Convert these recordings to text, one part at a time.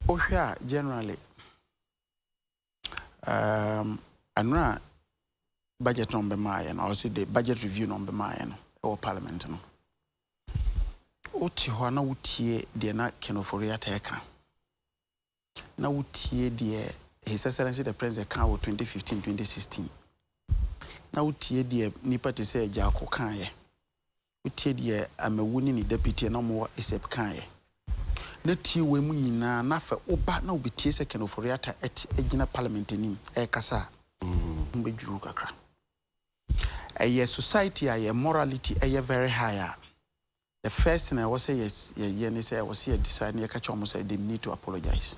Osha generally anra budget on be mayen or say the budget review on be mayen or parliament no. Oti ho na wutie de na Kenoforia teka. Na wutie de His Excellency the President kan 2015-2016. Na wutie de nipa te say Jako kan ye. Wutie de amewuni ni deputy na mo esep kan ye. Na tie we mu nyina na fa oba na obetie se Kenoforia ta egina parliament nim e kasa. Mbedwuru kakra. Aye society aye morality aye very high. The first thing I was say yes, I was here deciding they need to apologize.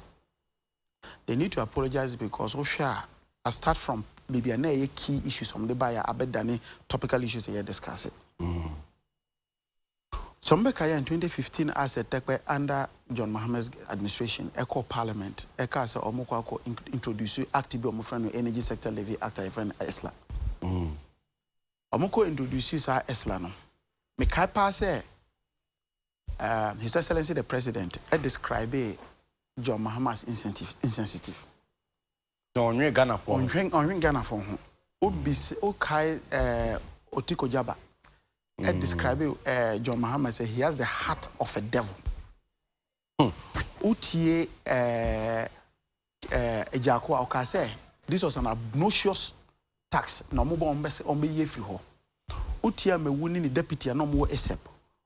They need to apologize because I start from maybe a key issues from the buyer, abedani topical issues they discuss it. Sombekaya in 2015 as a tech under John Mohammed's administration, Eco Parliament, Eka se Omoko introduce active friend energy sector levy act a friend ESLA. Omoko introduces our ESLA no. Me kai pass His Excellency the President describe John Mahama's insensitive. On Ghana for Ghana for who? Okay, Otiko Jaba. Describe John Mahama say he has the heart of a devil. Utie Ejako Okase. This was an obnoxious tax. No more on be free ho. Utie me winning the deputy and no more esep.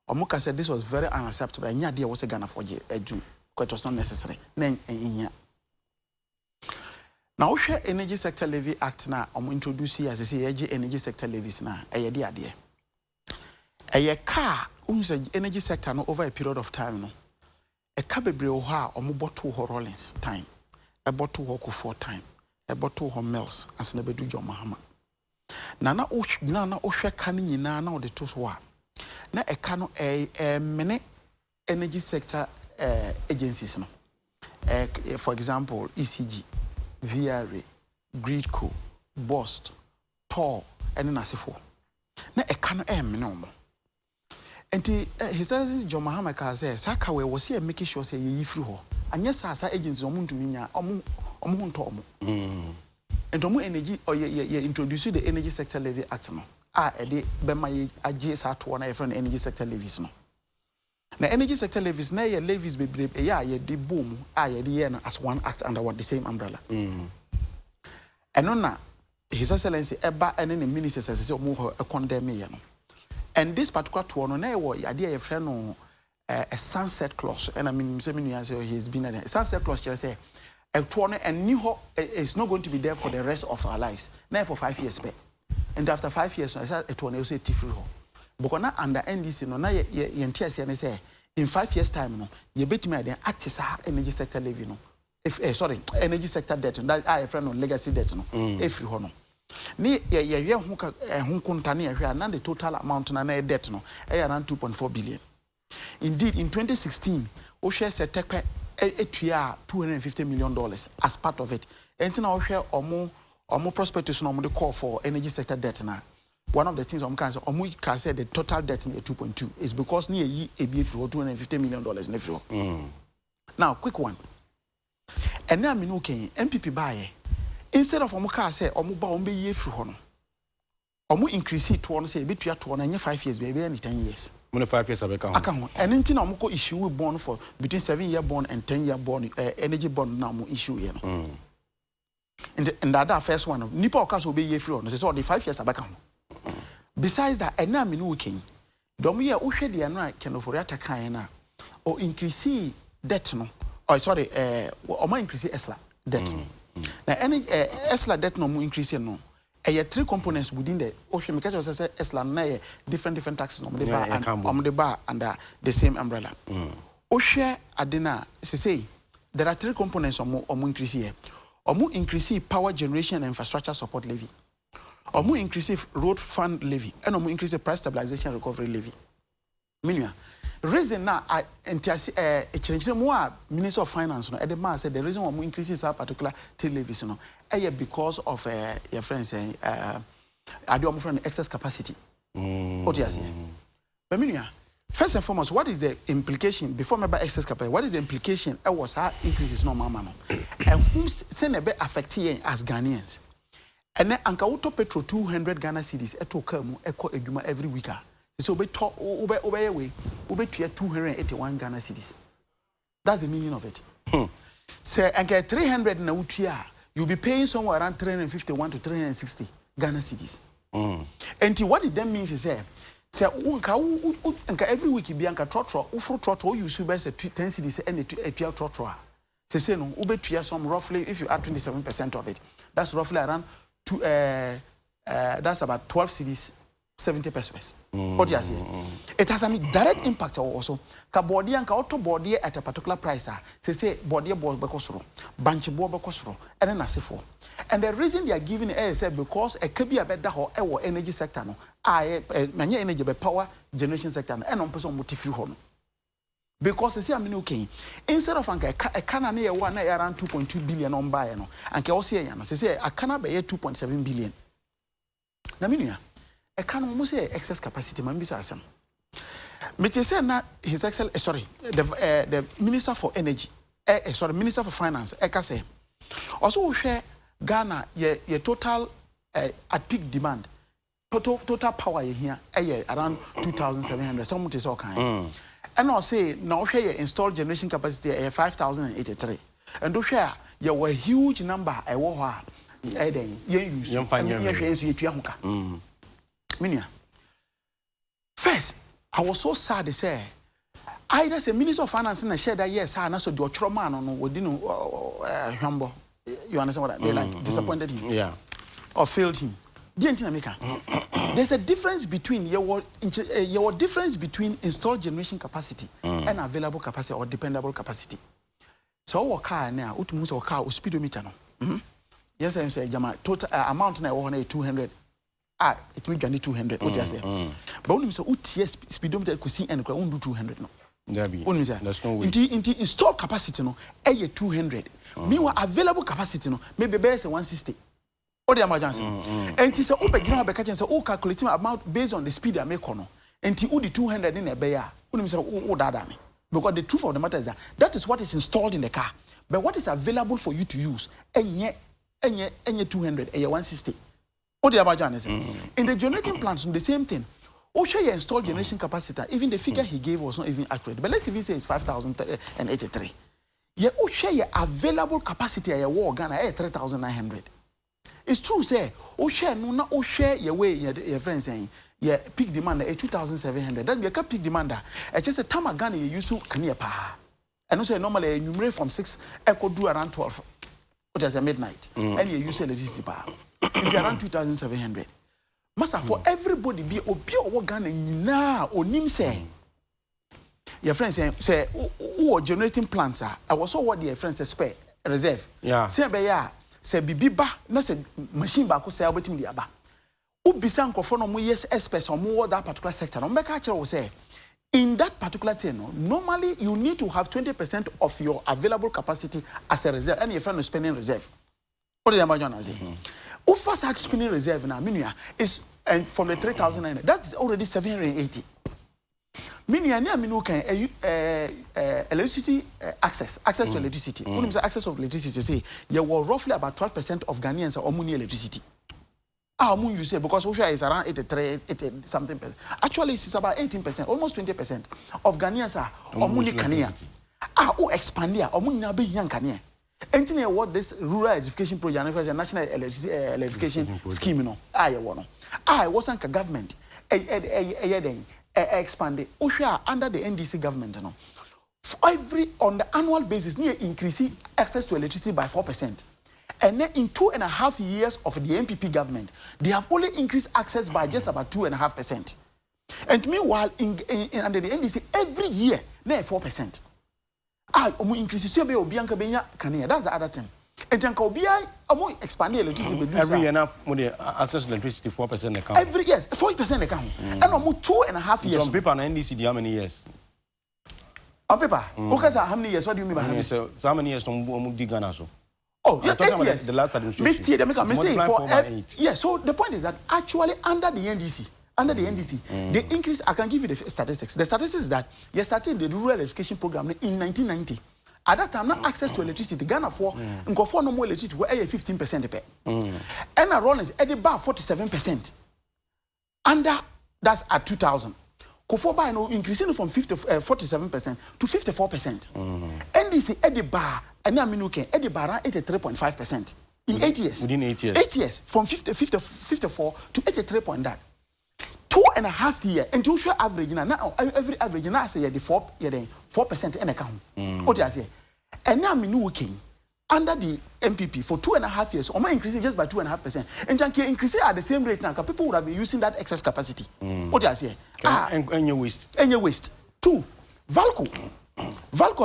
Omuka said this was very unacceptable. And yeah, there was a Ghana for June because it was not necessary. Now, share Energy Sector Levy Act now. Introduce here as I say, energy sector levies now. Idea. A car owns the energy sector no over a period of time. No, a car be brought bought 2 Rollins time, a bought 2 4 time, a bought 2 Mills as never do John Mahama. Nana Osha canning in now the 2 swap. Na ekano many energy sector agencies no. For example, ECG, VRA, Gridco, Bost, Tor, and Nasifo. Na ekano menomo. Enti he says John Mahama ka say saka we was here making sure say ye free ho. Anya sa agencies omuntu minya omo nto omo. And omo energy or ye introduce the Energy Sector Levy Act no. Ede bema ye agye sa to na yefrɛ no energy sector levies no. Na energy sector levies na ye levies bebrebe ye de boom ye de ye no as one act under the same umbrella. Eno na His Excellency eba ene ne ministers say omo condemn ye no. And this particular to no na ye wo ade ye frɛ no a sunset clause. And I mean say me say he's been a sunset clause say a to no and new is not going to be there for the rest of our lives. Now for 5 years back. And after 5 years, I said it was a tifri ho. Because now under NDC, no, now you say in 5 years' time, no, you bet me the active energy sector levy, no. If sorry, energy sector debt, that I friend on legacy debt, no. If you know, ni who kuntani the total amount na debt, no, around 2.4 billion. Indeed, in 2016, Osha said take $250 million as part of it. And now Osha or prospectus no call for energy sector debt now. One of the things can say the total debt in 2.2 is because near ye ABF for $250 million Now, quick one. And now NPP buy instead of Omuka say Omuba ye free hono. Omu increase it to one say between 2 and 5 years, baby, and 10 years. 5 years I can. And anything Omuko issue we bond for between 7-year bond and 10-year bond energy bond now issue here. And that first one, Nipa Okas will be ye free on. So the 5 years are back on. Besides that, and now I'm looking. Domia Ushe the Anna Kenoforia Takayana or increase debt no. Or sorry, or more increase ESLA debt no. Now any ESLA debt no more increase no. There are 3 components within the Ocean because say ESLA na different taxes no the bar under the same umbrella. Oshe Adena say there are 3 components or more increase here. Omu increase power generation and infrastructure support levy. Omu increase road fund levy. And omu increase price stabilization and recovery levy. Meaning, reason now I change more Minister of Finance. No, at the man said the reason omu increases our particular 3 levies. No, because of your friends saying I do omu friend excess capacity. What you say? But meaning, First and foremost, what is the implication before me by excess capacity? What is the implication? It was how increases no mama no, and whom send a bit affecting as Ghanaians. And then anka auto petrol 200 Ghana cedis eto kamu eko edwuma every week. So we talk over way, we 281 Ghana cedis. That's the meaning of it. Say anka 300 na utia, you'll be paying somewhere around 351 to 360 Ghana cedis. And what it then means is say unka every week be anka trotro ufro trotro you use best 10 cedis and a 12 trotro. Say no ubetua some roughly if you add 27% of it, that's roughly around that's about 12 cedis, 70 pesos. What you say? It has a direct impact also. Ka body and ka auto body at a particular price. Say body board bekosro, bunch board bekosro, and then as for. And the reason they are giving it is because it could be a better or energy sector no. Many energy by power generation sector and on person motive home. Because you see, I mean, okay, instead of a can near one around 2.2 billion on buy, no, and can also say I cannot buy 2.7 billion. Naminia, I can almost say excess capacity, man, be awesome. Mr. say na his excel, sorry, the Minister for Energy, sorry, Minister for Finance, say, also share Ghana, your total at peak demand, total power here, around 2,700, someone is all kind. And I'll say now share installed generation capacity 5,083. And do share you a huge number I war use first, I was so sad to say either say Minister of Finance and share that yes, I so do trauma on within humble. You understand what they like disappointed him, yeah, or failed him. There's a difference between your difference between installed generation capacity and available capacity or dependable capacity. So our car now, utumusa our car speedometer no. Yes, I say jama total amount na 200. It means you 200. What you say? But when you say UTS speedometer could see and do 200 no. That's no way. Inti installed capacity no, 200. Meanwhile available capacity no, maybe better 160. What the emergency? And he said, "Oh, but you know, because say, oh, calculating amount based on the speed I make on. And he the 200 in a bear. Oh, that me. Because the truth of the matter is that is what is installed in the car. But what is available for you to use? And yet 200, 160. What the emergency? In the generating plants, the same thing. Oh, share your installed generation capacity. Even the figure he gave was not even accurate. But let's even say it's 5,083. Yeah, oh, share your available capacity. Your war Ghana 3,900. It's true, say, oh share no na oh share your way your friends saying yeah peak demand 2,700. That be a peak demand. It's just a time Ghana you use to kania pa. And also normally enumerate from 6 could do around 12. What is a midnight? And you use electricity pa. It's around 2,700. Masa for everybody be obi or Ghana na onim say. Your friends say who generating plants are. I was so what your friends spare reserve. Yeah. Say be ya. Say bibiba na say machine ba ko say obetim di aba ubisa nkofo no mo yes experts on mo that particular sector no make actually we say in that particular thing no, normally you need to have 20% of your available capacity as a reserve and your friend is spending reserve. What do you imagine as if first act spending reserve na minia is and from the 3,900 that's already 780. Minia na minu kan electricity access to electricity. When you say access of electricity, say you were roughly about 12% of Ghanaians are money electricity. How you say because Osha is around 80 something percent. Actually, it's about 18%, almost 20% of Ghanaians are money Kenya. Expand here, money na be young Kenya. Anything what this rural education project, national electrification scheme, you know, I wasn't a government. Expanded. Osha under the NDC government, you know, every on the annual basis, near increasing access to electricity by 4%. And then in 2.5 years of the NPP government, they have only increased access by just about 2.5%. And meanwhile, under the NDC, every year, near 4%. Increases that's the other thing. And then expand electricity. Every year now, access to electricity 4% account. Every yes, 40% account. And 2.5 years. Some people on NDC, how many years? On paper. Okay, how many years? What do you mean by how many? So how many years from Ghana? Oh, yeah, 8 years. The last administration. Yeah, so the point is that actually under the NDC, under the NDC. They increase. I can give you the statistics. The statistics is that you started the rural electrification program in 1990. At that time, not access to electricity. Ghana for no more electricity. Where 15% and Rollins at the bar 47%. Under that's at 2000. Kofoba no increasing from 47% to 54%. NDC at the bar and Naminuke at the bar 83.5% in 8 years. Within 8 years. 8 years from 54 to 83.that. 2.5 years and you show average now every average now say the 4% in account. What do I say? And now I'm working under the NPP for 2.5 years. Or increasing just by 2.5%. And Janky increasing at the same rate now because people would have been using that excess capacity. What do I say? And your waste. And your waste. 2. Valco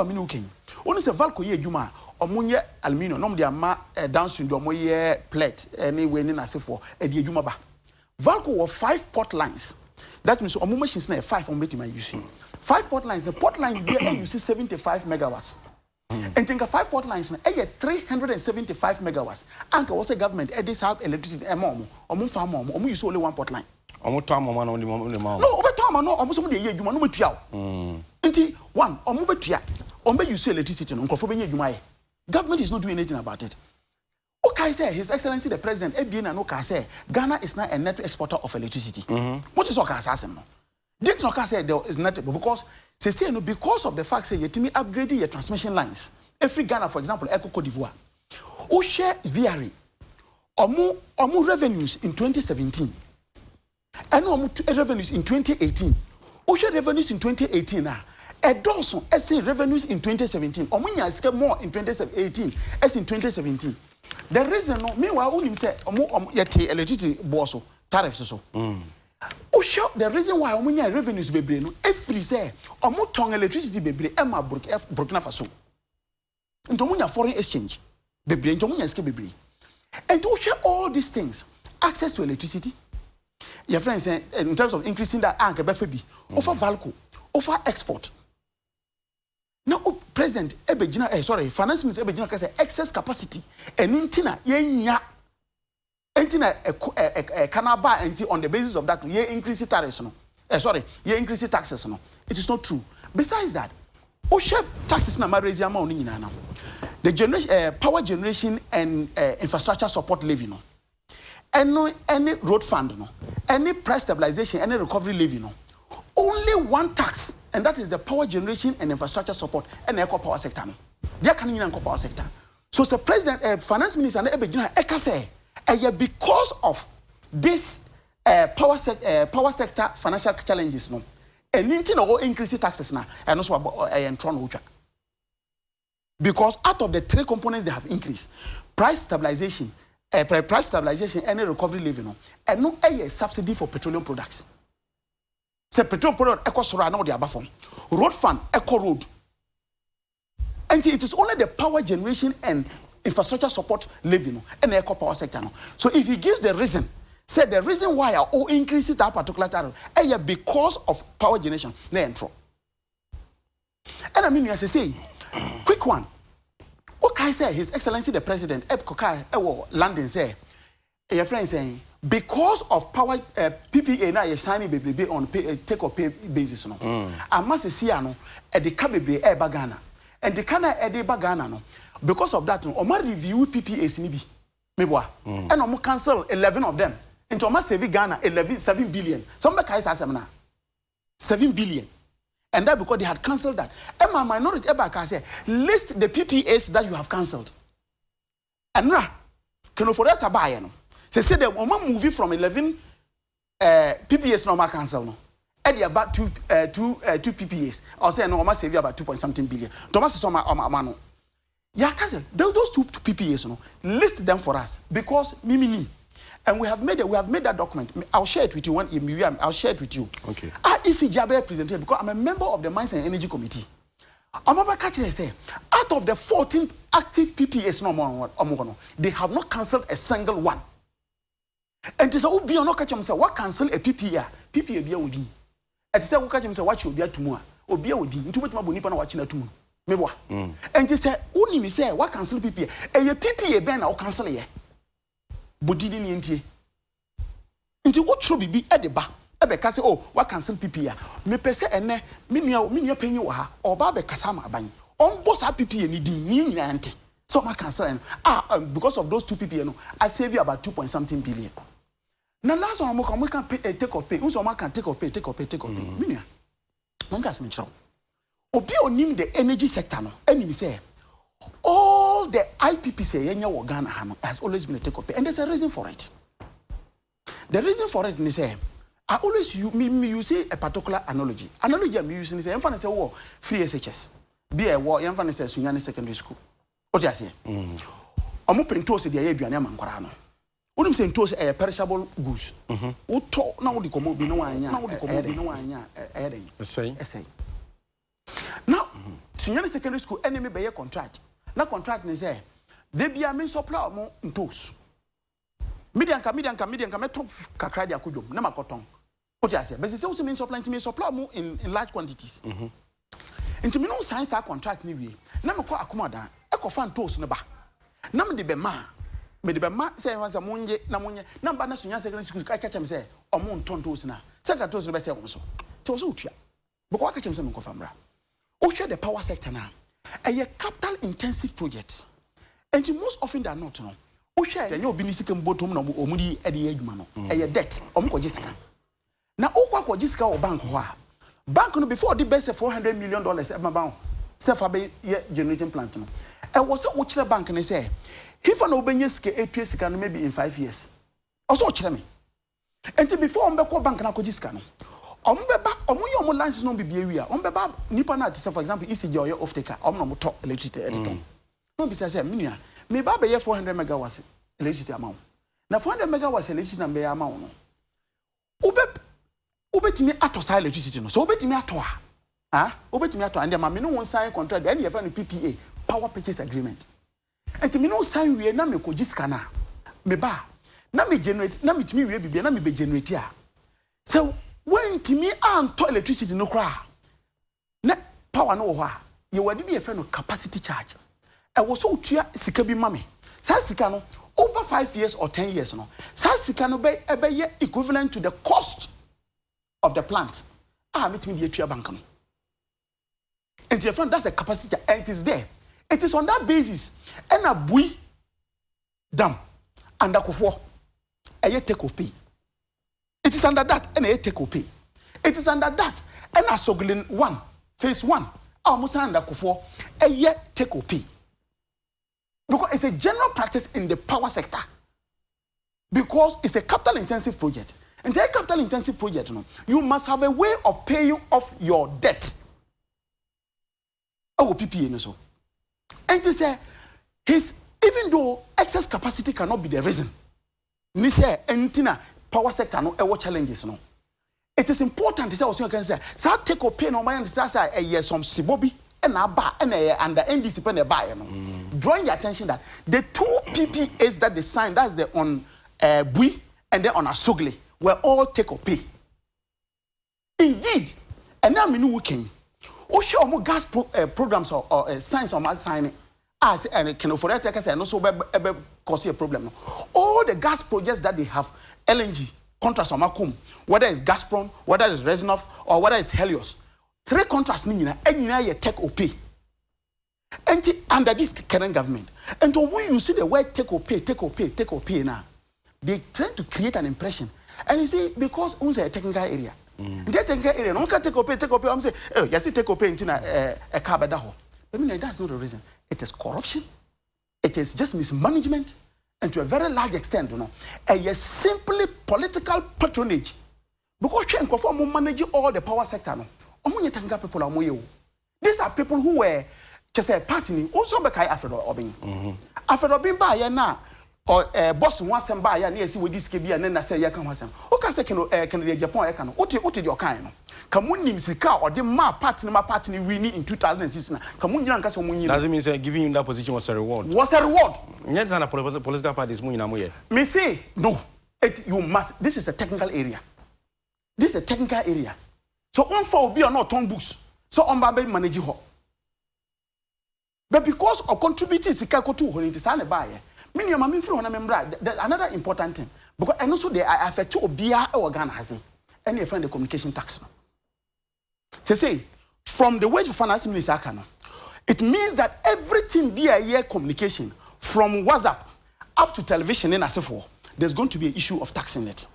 I'm working. Only say Valco ye juma or munye aluminium. No dia ma downstream do moye plate anyway ni nase for e die juma ba. Valco were 5 port lines. That means omo machines na 5 on beti my using. 5 port lines. The port line there you see 75 megawatts. And think of 5 port lines na 375 megawatts. Anka was a government this have electricity omo farm omo use only 1 port line. Omo to amama no only ma. No, omo to amama no omo so mo dey adwuma no metua. Nti one omo betua. Omo use electricity no nkofo benye adwuma ye. Government is not doing anything about it. Okay, say His Excellency the President, Ghana is not a net exporter of electricity. What is okay say no? Did not say there is not because they say no because of the fact say you upgrading your transmission lines. Every Ghana, for example, Eco Cote d'Ivoire, who share VRE, omu revenues in 2017, and omu revenues in 2018. Who share revenues in 2018 now? Dawson as revenues in 2017. Omunya is more in 2018 as in 2017. The reason no meanwhile unim say yete electricity boso tariffs so. The reason why omunya revenues bebre no every say omu ton electricity bebre e ma Burkina Faso. Nto omunya foreign exchange bebre nto omunya ske bebre. And to share all these things, access to electricity. Your friends say in terms of increasing that anke befabi, offer Valco, offer export. Now, President Finance Minister Ebejina say excess capacity and intina yenya canaba and on the basis of that ye increase tariffs no. Ye increase taxes no. It is not true. Besides that, share taxes na raise amount ni now. The generation power generation and infrastructure support levy no. Any road fund no. Any price stabilization, any recovery levy no. Only one tax, and that is the power generation and infrastructure support and the eco power sector. They can in the power sector. So the President, Finance Minister, and Ebejina say, because of this power sector financial challenges, no, and increase taxes now, and also and Tron because out of the 3 components they have increased, price stabilization, any recovery levy, no, and no a subsidy for petroleum products. Say petrol product eco sora na the abafom. Road fund eco road. And it is only the power generation and infrastructure support levy no and the eco power sector no. So if he gives the reason, say the reason why I increase that particular tariff because of power generation, na entro. And I mean as I say, quick one. What can I say? His Excellency the President London say, your friend saying because of power PPA now you're signing baby on take or pay basis no. I must see no at the cababy Ghana and the Kana Ede Bagana no. Because of that no, Oma review PPAs ni bi. Meboa. And Omo cancel 11 of them. Into Oma save Ghana 7 billion. Some make I say 7 billion. And that because they had cancelled that. And my minority Eba say list the PPAs that you have cancelled. And now can for that buy no. Say the woman movie from 11 PPAs normal cancel no. Eddie about two PPAs. I'll say no, save you about 2.something billion. Thomas is on my no. Yeah, those 2 PPAs no. List them for us because mimi. And we have made that document. I'll share it with you when I'll share it with you. Okay. Isi Jabe presented because I'm a member of the Mines and Energy Committee. I'm about catching say out of the 14 active PPAs no, they have not cancelled a single one. And this will be on catch say what cancel a PPA be a wodi. And say what catch say what should be a tomorrow. Obi a wodi. Into what maboni pa na watching a tomorrow. Meboa. And this say uni me say what cancel PPA. A PPA ben na cancel ye. Bodidi ni ntie. Nti what should be at the ba ebe kase oh wa cancel PPA me pese ene me nua panyi wo ha oba be kasa ma aban on boss PPA ni din ni nyina ante so ma cancel because of those 2 PPA no I save you about 2.something billion. Now last one we can pay take or pay unso ma can take or pay me nua mon gas me chro obi onim the energy sector no enim say all the IPP say yenya wo Ghana ha no has always been a take or pay and there's a reason for it. The reason for it is say I always you say a particular analogy. Analogy I'm using is emphasis say wo free SHS. Be a wo emphasis Sunyani secondary school. What you say? Omo pento se dey aduane amankora no. Wouldn't say to say a perishable goods. Wo to na wo di komo bi no anya. Na wo di komo bi no anya. Say. Now, Sunyani secondary school enemy be contract. Na contract ni say they be a mean supply mo ntos. Median ka meto kakra dia kudwom na makoton. What you say? But say also mean supply mo in large quantities. Into me no sign that contract ni wie. Na me kwa akomoda e ko fan toast ne ba. Na me de be ma say wansa monye na ba na Sunyani secondary school ka catch me say omo nton toast na. Say ka toast be say omo so. Te wo so utua. Because catch me say me ko famra. O share the power sector na. A capital intensive project. And most often than not no. O share the obi ni sika mbotom na omudi e de adwuma no. E debt omo ko gisika. Na o kwa gisika o bank ho a. Bank no before the best $400 million e ma say for be generating plant no. E was o kire bank ne say if an obenye sika etua sika no maybe in 5 years. Also o kire me. And before ombe ko bank na ko gisika no. Omo yo license no bibia wi a ombeba nipa na say for example ECG or off taker omo no to electricity editor. No be say me me ba be 400 megawatts electricity amount. Na 400 megawatts electricity na be amount no. Ubetimi ato sa electricity no. So ubetimi ato ubetimi ato and ma me no won sign contract and you find PPA power purchase agreement. And me no sign we na me ko gisika na. Me ba na me generate na me timi we bibia na me be generate a. So when timi anto electricity no kra na power no ho a ye wadi be a friend of capacity charge. E wo so utua sika bi mame. Sa sika no over 5 years or 10 years no. Sa sika no be equivalent to the cost of the plant. Meeting the atua bank no. And your friend that's a capacity and it is there. It is on that basis and a bui dam and akofo e take of pay. It is under that and a take or pay. It is under that and a Sogolin 1, phase 1, almost under Kufo, a year take or pay. Because it's a general practice in the power sector. Because it's a capital intensive project. And a capital intensive project, you must have a way of paying off your debt. Our PPA so. And to say, even though excess capacity cannot be the reason, ni say entina power sector no ewo challenges no. It is important to say also you can say take or pay no man say some sibobi and aba and under NDC pen buy no. Drawing your attention that the 2 PPAs that they signed, that's the on Bui and then on Asogli, were all take or pay. Indeed, and now me no working. O show more gas programs or science or math signing as and can for that say no so cause a problem. All the gas projects that they have LNG contracts on Makum, whether it's Gazprom, whether it's Reznov, or whether it's Helios. 3 contracts any take or pay. And under this current government. And so when you see the word take or pay now, they try to create an impression. And you see, because it's a technical area. The technical area, no can take or pay, I'm saying, oh, you see take or pay in a car. But that's not the reason. It is corruption. It is just mismanagement. And to a very large extent, a simply political patronage. Because we manage all the power sector. People these are people who were just a party. Also, be kai Alfred Obin. Alfred Obin ba ya na or boss one sem ba ya na esi we this kebi na say ya kan wasem. O ka say can the Japan ya kan. What your kind no? Kamunim sika or the party winning in 2006 na. Kamunjina nka say munyi. Doesn't mean say giving him that position was a reward. Was a reward. Nyet na political parties munyi na moye. Me say no. You must. This is a technical area. This is a technical area. So on for be or not on books. So on baby manage ho. But because of contributing sika ko to holinti sa na buy. Me nua ma me free ho na membra. Another important thing because and also they affect obia e Ghana has. any friend the communication tax. Say from the wage finance minister, it means that everything there communication from WhatsApp up to television in Asifo, there's going to be an issue of taxing it.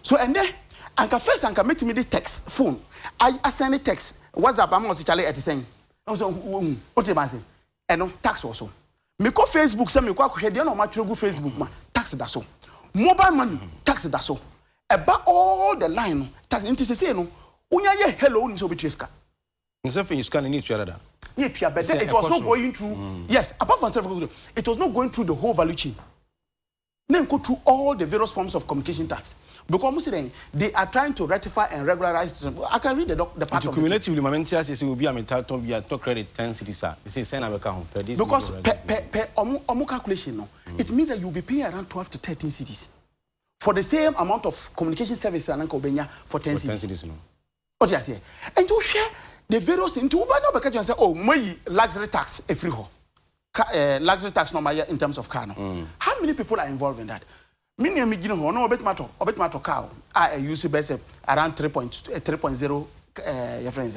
So and then anka first anka meet me the text phone. I send a text WhatsApp I'm also chale at saying. Also what you say? And no tax also. Me ko Facebook say me ko akohwe de no ma twere go Facebook ma tax da so. Mobile money tax da so. About all the line tax into say no. Unya ye hello ni so be treska. Instead of scanning each other. It was not going through. Yes, apart from self, it was not going through the whole value chain. Then go through all the various forms of communication tax. Because they are trying to ratify and regularize. I can read the part of it. Cumulatively, my mentor says will be a mental be a to credit 10 cities. This is send account per this. Because per calculation, no, it means that you'll be paying around 12 to 13 cities for the same amount of communication services and for 10 cities. What do you say? And to share the various into Uber no say, oh, my luxury tax a free ho. Luxury tax no in terms of car. No. How many people are involved in that? Many of me no bet matter car. I use best around 3.0 your friends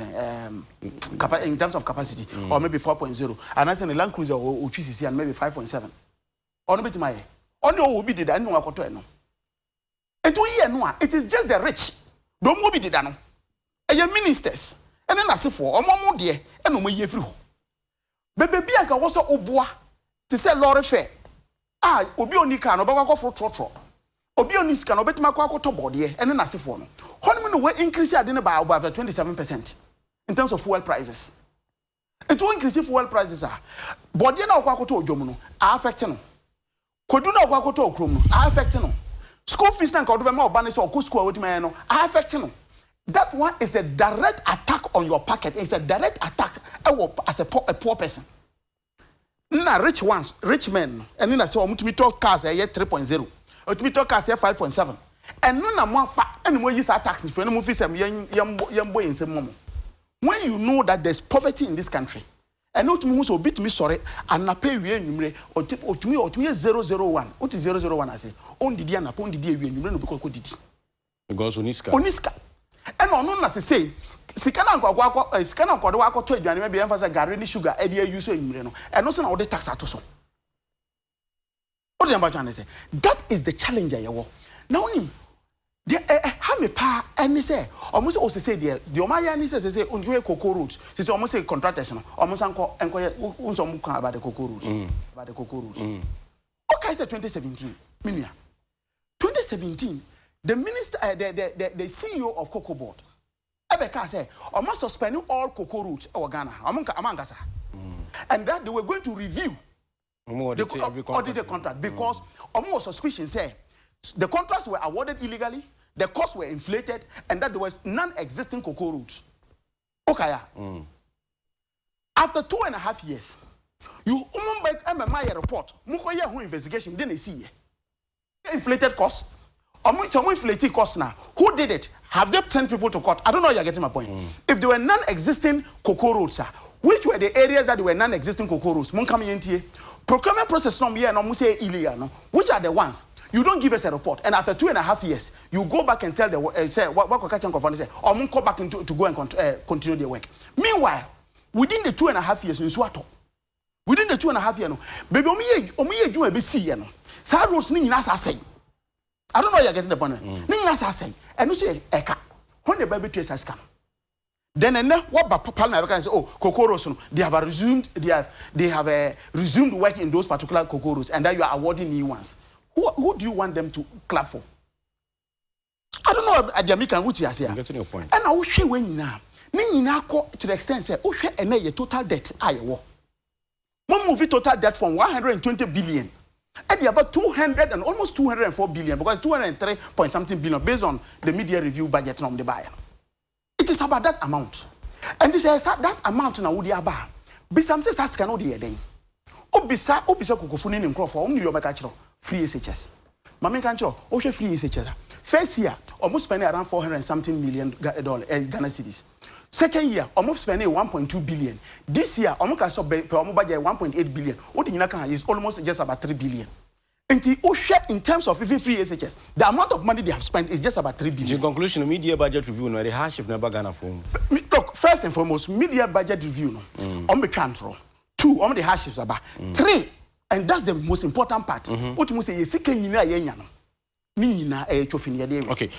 in terms of capacity or maybe 4.0. And I say the Land Cruiser or CC and maybe 5.7. Or no bet my only will be the no akoto no. And to hear no, it is just the rich. Don't mo be the no. And ministers. And then I say for omo de and no ye free ho. Baby anka wo so oboa to say lorry fare. Obi oni ka no bakwa for trotro. Obi oni ska no betima kwa akoto bode and then I say for no. Honey no we increase adene by about 27% in terms of fuel prices. And to increase fuel prices bode na kwa akoto odwom no affect no. Kodu na kwa akoto okrom no affect no. School fees na nka do be ma oba ne so okọ school wetima no affect no. That one is a direct attack on your pocket. It's a direct attack as a poor person. Na rich ones, rich men, and then I say, to me talk cars here 3.0, or to me talk cars here 5.7. And none of more fact, and when you start taxing for any movie, young boy in some moment. When you know that there's poverty in this country, and not me who's a bit me sorry, and I pay you or to me 001. What is 001? I say, only the and upon the day you know because because Oniska. And on as say, Sikana Sikana Kodwa to you, maybe emphasize garden sugar, idea use in and also now the tax at so. What am I say? That is the challenge I want. Now, how me pa and say, almost also say, the Omaya says, say, on your cocoa roots. It's almost a contractation, almost uncle about the cocoa roots. About the cocoa roots. Okay, so 2017, Minia. 2017. The minister, the CEO of Cocoa Board, Ebeka said, I must suspend all cocoa roots in Ghana. And that they were going to review the contract because almost suspicion say the contracts were awarded illegally, the costs were inflated, and that there was non-existing cocoa roots. Okay. After 2.5 years, you make MMI report, Mukoya who investigation didn't see inflated costs. Someone inflated costs now. Who did it? Have they sent people to court? I don't know. You're getting my point. If there were non-existing cocoa roads, which were the areas that were non-existing cocoa roads? Procurement process no here no say illegal no. Which are the ones? You don't give us a report, and after 2.5 years, you go back and tell the say what catch and confirm say, or go back to go and continue their work. Meanwhile, within the 2.5 years, you swato. Within the 2.5 years, no, baby, omi do a bit see no. Sa roads ni nyina say. I don't know you're getting the point. Ninga say, and you say eka. When the baby trace has come, then what Parliament can say, oh, cocoa they have resumed, they have resumed work in those particular cocoa and that you are awarding new ones. Who do you want them to clap for? I don't know at the American which is here. I'm getting your point. And I will share when now. Nina to the extent say, oh, share and a total debt. I war. One movie total debt from 120 billion. And about 200 and almost 204 billion because 203 point something billion based on the media review budget from the buyer. It is about that amount. And this is that amount na wudi aba. Bisam says ask no dey den. Obisa kokofuni nim crop for only your make free SHS. Mama kan chiro, o hwe free SHS. First year, almost spending around 400 and something million dollars Ghana cedis. Second year, almost spending 1.2 billion. This year, almost budget 1.8 billion. What the Inaka is almost just about 3 billion. In terms of even free SHS, the amount of money they have spent is just about 3 billion. In conclusion, media budget review, no, the hardship never gonna form. Look, first and foremost, media budget review, no, on the chantro. 2, on the hardships about. 3, and that's the most important part. What you say, you see, okay.